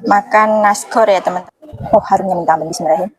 makan naskor ya teman-teman. Oh, harumnya minta ampun, bismillahirrahmanirrahim.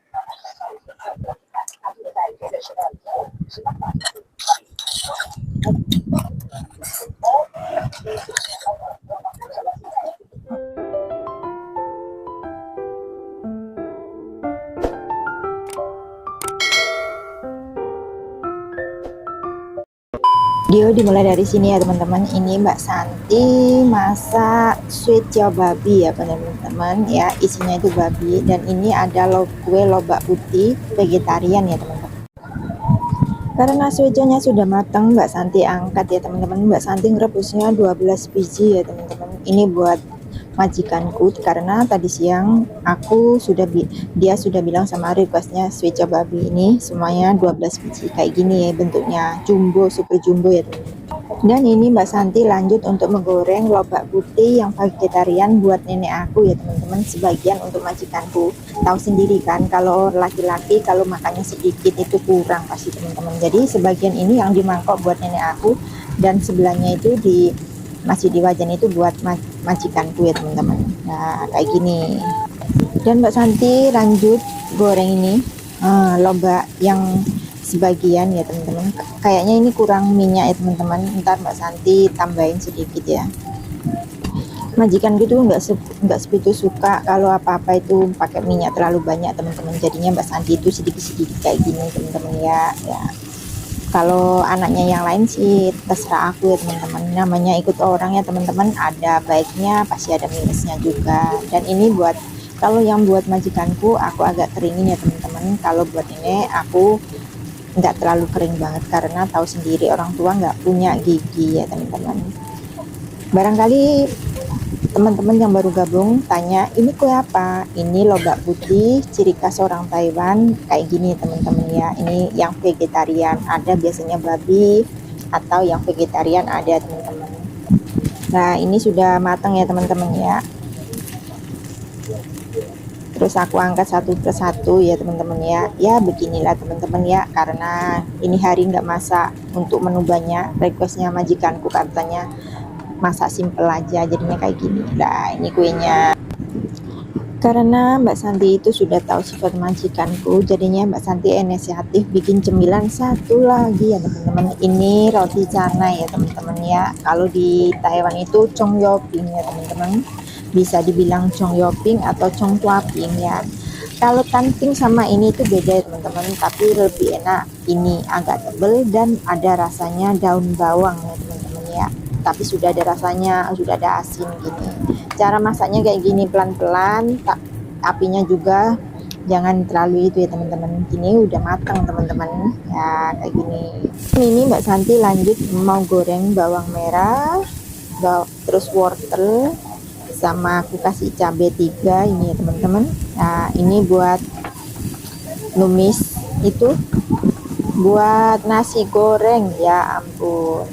Video dimulai dari sini ya teman-teman. Ini Mbak Santi masak sweet chow babi ya teman-teman ya, isinya itu babi. Dan ini ada kue lobak putih vegetarian ya teman-teman. Karena sweet chow-nya sudah matang, Mbak Santi angkat ya teman-teman. Mbak Santi ngerebusnya 12 biji ya teman-teman. Ini buat majikanku karena tadi siang dia sudah bilang sama requestnya sweet chow babi ini semuanya 12 biji kayak gini ya bentuknya, jumbo, super jumbo ya teman-teman. Dan ini Mbak Santi lanjut untuk menggoreng lobak putih yang vegetarian buat nenek aku ya teman-teman, sebagian untuk majikanku. Tahu sendiri kan kalau laki-laki kalau makannya sedikit itu kurang pasti teman-teman. Jadi sebagian ini yang di mangkok buat nenek aku, dan sebelahnya itu masih di wajan itu buat majikanku ya teman-teman. Nah kayak gini. Dan Mbak Santi lanjut goreng ini lobak yang sebagian ya teman-teman. Kayaknya ini kurang minyak ya teman-teman, ntar Mbak Santi tambahin sedikit ya. Majikan gitu nggak sebegitu suka kalau apa-apa itu pakai minyak terlalu banyak teman-teman. Jadinya Mbak Santi itu sedikit-sedikit kayak gini teman-teman ya. Kalau anaknya yang lain sih terserah aku ya teman-teman, namanya ikut orang ya teman-teman, ada baiknya pasti ada minusnya juga. Dan ini kalau yang buat majikanku aku agak keringin ya teman-teman. Kalau buat ini aku nggak terlalu kering banget karena tahu sendiri orang tua nggak punya gigi ya teman-teman. Barangkali teman-teman yang baru gabung tanya, ini kue apa? Ini lobak putih ciri khas orang Taiwan kayak gini teman-teman ya. Ini yang vegetarian, ada biasanya babi atau yang vegetarian ada teman-teman. Nah ini sudah matang ya teman-teman ya. Terus aku angkat satu persatu ya teman-teman ya. Ya beginilah teman-teman ya, karena ini hari nggak masak untuk menu banyak, requestnya majikanku katanya masak simple aja, jadinya kayak gini. Nah ini kuenya. Karena Mbak Santi itu sudah tahu sifat majikanku, jadinya Mbak Santi inisiatif bikin cemilan satu lagi ya teman-teman. Ini roti canai ya teman-teman ya. Kalau di Taiwan itu chong yoping ya teman-teman, bisa dibilang chong yoping atau chong tua ping ya. Kalau tanping sama ini itu beda ya teman-teman, tapi lebih enak. Ini agak tebel dan ada rasanya daun bawang ya teman-teman ya. Tapi sudah ada rasanya, sudah ada asin gini. Cara masaknya kayak gini, pelan-pelan, apinya juga jangan terlalu itu ya teman-teman. Ini udah matang teman-teman ya, kayak gini. Ini Mbak Santi lanjut mau goreng bawang merah, terus wortel, sama aku kasih cabai 3 ini ya teman-teman. Nah ini buat numis, itu buat nasi goreng ya ampun.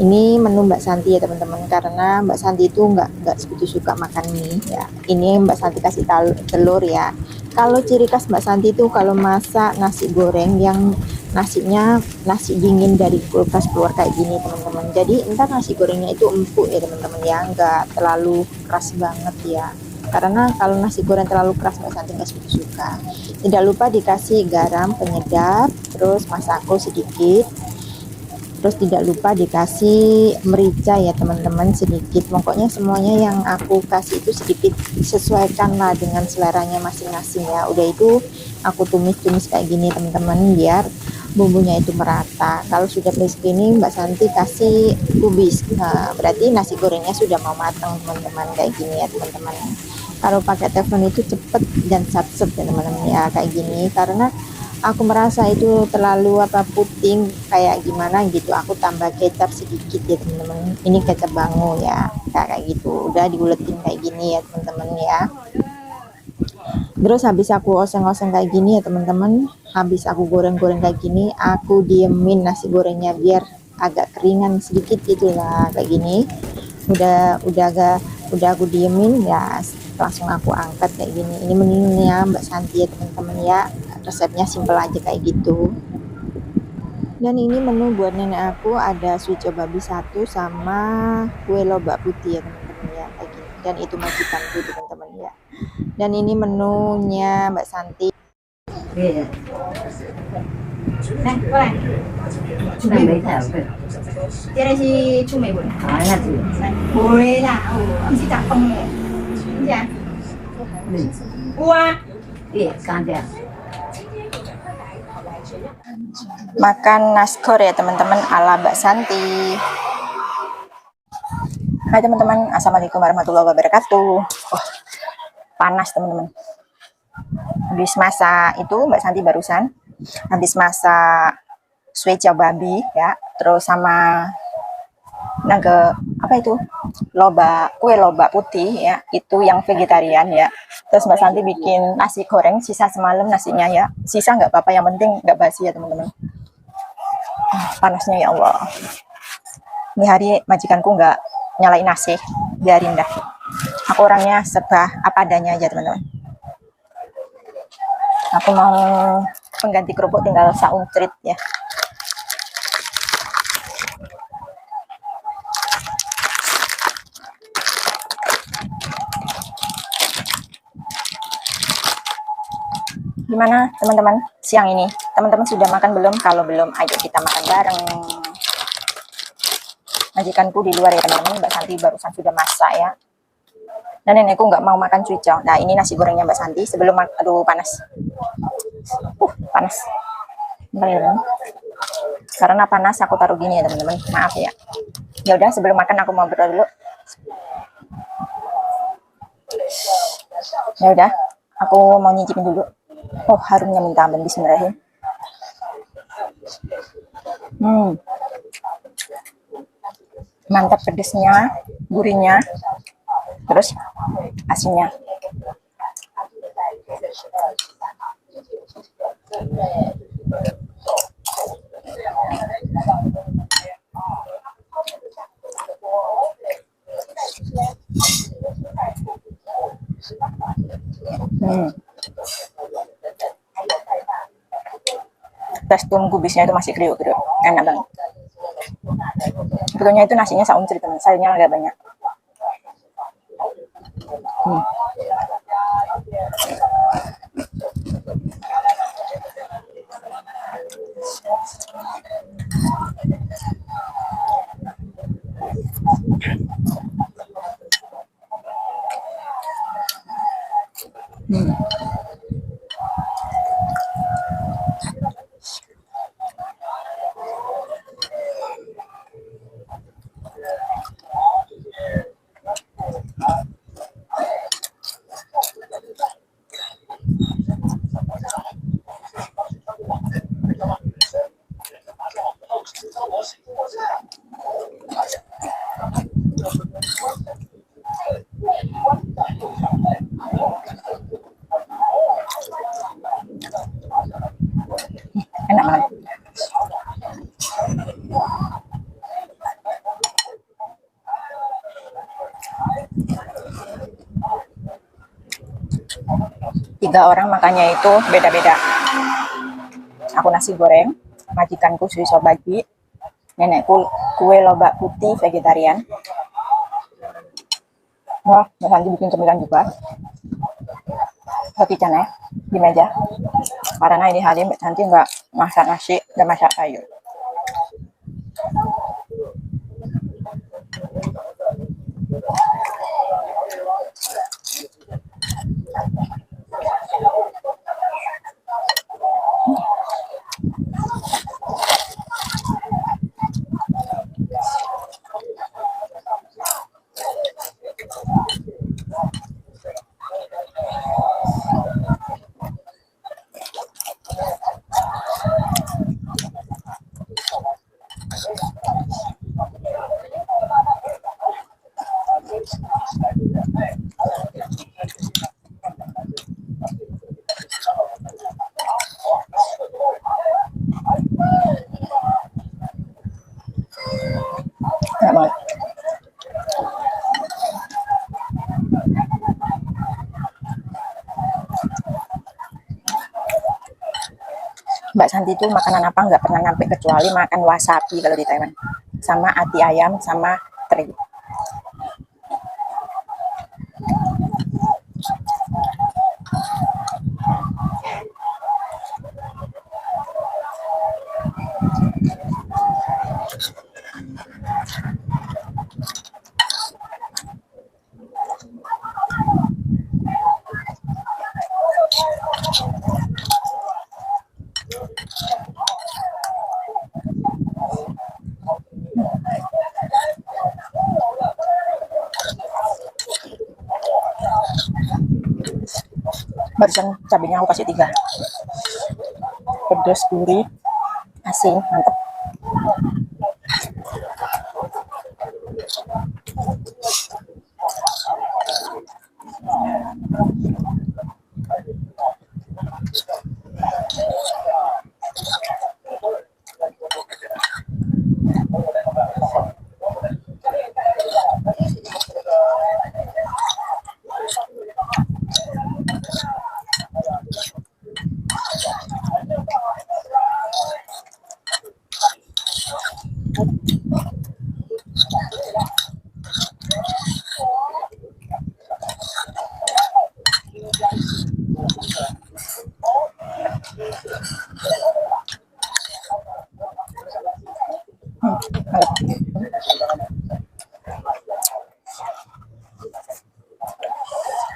Ini menu Mbak Santi ya teman-teman, karena Mbak Santi itu nggak segitu suka makan mie ya. Ini Mbak Santi kasih telur ya. Kalau ciri khas Mbak Santi itu kalau masak nasi goreng yang nasinya nasi dingin dari kulkas keluar kayak gini teman-teman. Jadi entar nasi gorengnya itu empuk ya teman-teman ya, nggak terlalu keras banget ya. Karena kalau nasi goreng terlalu keras Mbak Santi nggak segitu suka. Tidak lupa dikasih garam penyedap, terus masako sedikit. Terus tidak lupa dikasih merica ya teman-teman sedikit. Pokoknya semuanya yang aku kasih itu sedikit, sesuaikan lah dengan seleranya masing-masing ya. Udah itu aku tumis-tumis kayak gini teman-teman biar bumbunya itu merata. Kalau sudah begini Mbak Santi kasih kubis. Nah berarti nasi gorengnya sudah mau matang teman-teman, kayak gini ya teman-teman. Kalau pakai teflon itu cepet dan sat-set ya teman-teman ya, kayak gini. Karena aku merasa itu terlalu puting kayak gimana gitu, aku tambah kecap sedikit ya teman-teman. Ini kecap bango ya, kayak gitu. Udah diuletin kayak gini ya teman-teman ya. Terus habis aku oseng-oseng kayak gini ya teman-teman, habis aku goreng-goreng kayak gini, aku diemin nasi gorengnya biar agak keringan sedikit gitulah kayak gini. Udah aku diemin ya, langsung aku angkat kayak gini. Ini menunya Mbak Santi ya teman-teman ya, resepnya simple aja kayak gitu. Dan ini menu buat nenek aku, ada sweet chow babi 1 sama kue lobak putih ya teman-teman ya, kayak gini. Dan itu majikanku teman-teman ya. Dan ini menunya Mbak Santi. Iya. Này, qua này. Chú mấy thảo cơ. Cái này thì chú mấy buổi. Là gì? Buổi là ông chỉ đặt không này. Dạ. Qua. Iya, kan dia. Makan naskor ya teman-teman ala Mbak Santi. Hai teman-teman, assalamualaikum warahmatullahi wabarakatuh. Oh, panas teman-teman. Habis masak itu Mbak Santi barusan habis masak sueca babi ya, terus sama naga apa itu kue loba putih ya, itu yang vegetarian ya. Terus Mbak Santi bikin nasi goreng sisa semalam nasinya ya, sisa nggak apa-apa, yang penting nggak basi ya teman-teman. Panasnya ya Allah, ini hari majikanku nggak nyalain nasi, biarin dah, aku orangnya serba apa adanya aja teman-teman. Aku mau pengganti kerupuk tinggal sauncrit ya. Gimana teman-teman siang ini? Teman-teman sudah makan belum? Kalau belum, ayo kita makan bareng. Majikanku di luar ya teman-teman, Mbak Santi barusan sudah masak ya. Dan nenekku nggak mau makan cuico. Nah ini nasi gorengnya Mbak Santi sebelum aduh panas. Panas. Karena panas aku taruh gini ya teman-teman. Maaf ya. Ya udah sebelum makan aku mau berdoa dulu. Ya udah, aku mau nyicipin dulu. Oh harumnya minta ampun, bismillahirrahmanirrahim. Mantap pedesnya, gurihnya, terus asinnya. Terus tunggu bisnya itu masih kriuk-kriuk, enak banget. Sebetulnya itu nasinya sauncrit teman, sayurnya agak banyak. Enak banget. Tiga orang makannya itu beda-beda. Aku nasi goreng, majikanku suiso bagi, nenekku kue loba putih vegetarian. Wah, Mbak Santi bikin cemilan juga. Roti canai di meja. Karena ini hari Mbak Santi nggak masak nasi, nggak masak sayur. Enak banget. Mbak Santi itu makanan apa nggak pernah sampai kecuali makan wasabi kalau di Taiwan, sama ati ayam sama teri. Barusan cabenya aku kasih 3. Pedas, gurih, asin, mantap.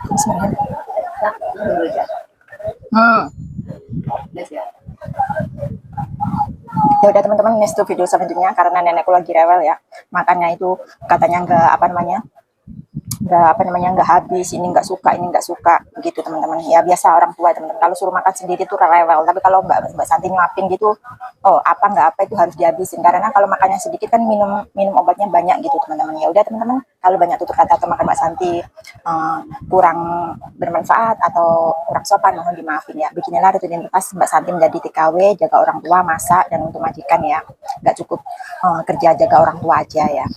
Bismillah. Tak, dulu aja. Udah siap. Ya udah teman-teman, next to video selanjutnya karena nenekku lagi rewel ya. Makannya itu katanya nggak habis, ini nggak suka, ini nggak suka gitu teman-teman. Ya biasa orang tua teman-teman, kalau suruh makan sendiri tuh rewel, tapi kalau mbak Santi nyuapin gitu, oh apa nggak apa itu harus dihabisin, karena kalau makannya sedikit kan minum obatnya banyak gitu teman-teman. Ya udah teman-teman, kalau banyak tutur kata atau makan mbak Santi kurang bermanfaat atau kurang sopan, mohon dimaafin ya. Beginilah rutinitas mbak Santi menjadi TKW, jaga orang tua, masak, dan untuk majikan ya. Nggak cukup kerja jaga orang tua aja ya.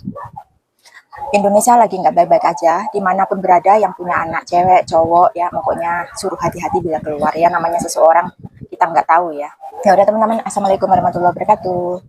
Indonesia lagi nggak baik-baik aja, dimanapun berada yang punya anak cewek, cowok ya, pokoknya suruh hati-hati bila keluar ya, namanya seseorang kita nggak tahu ya. Ya udah teman-teman, assalamualaikum warahmatullahi wabarakatuh.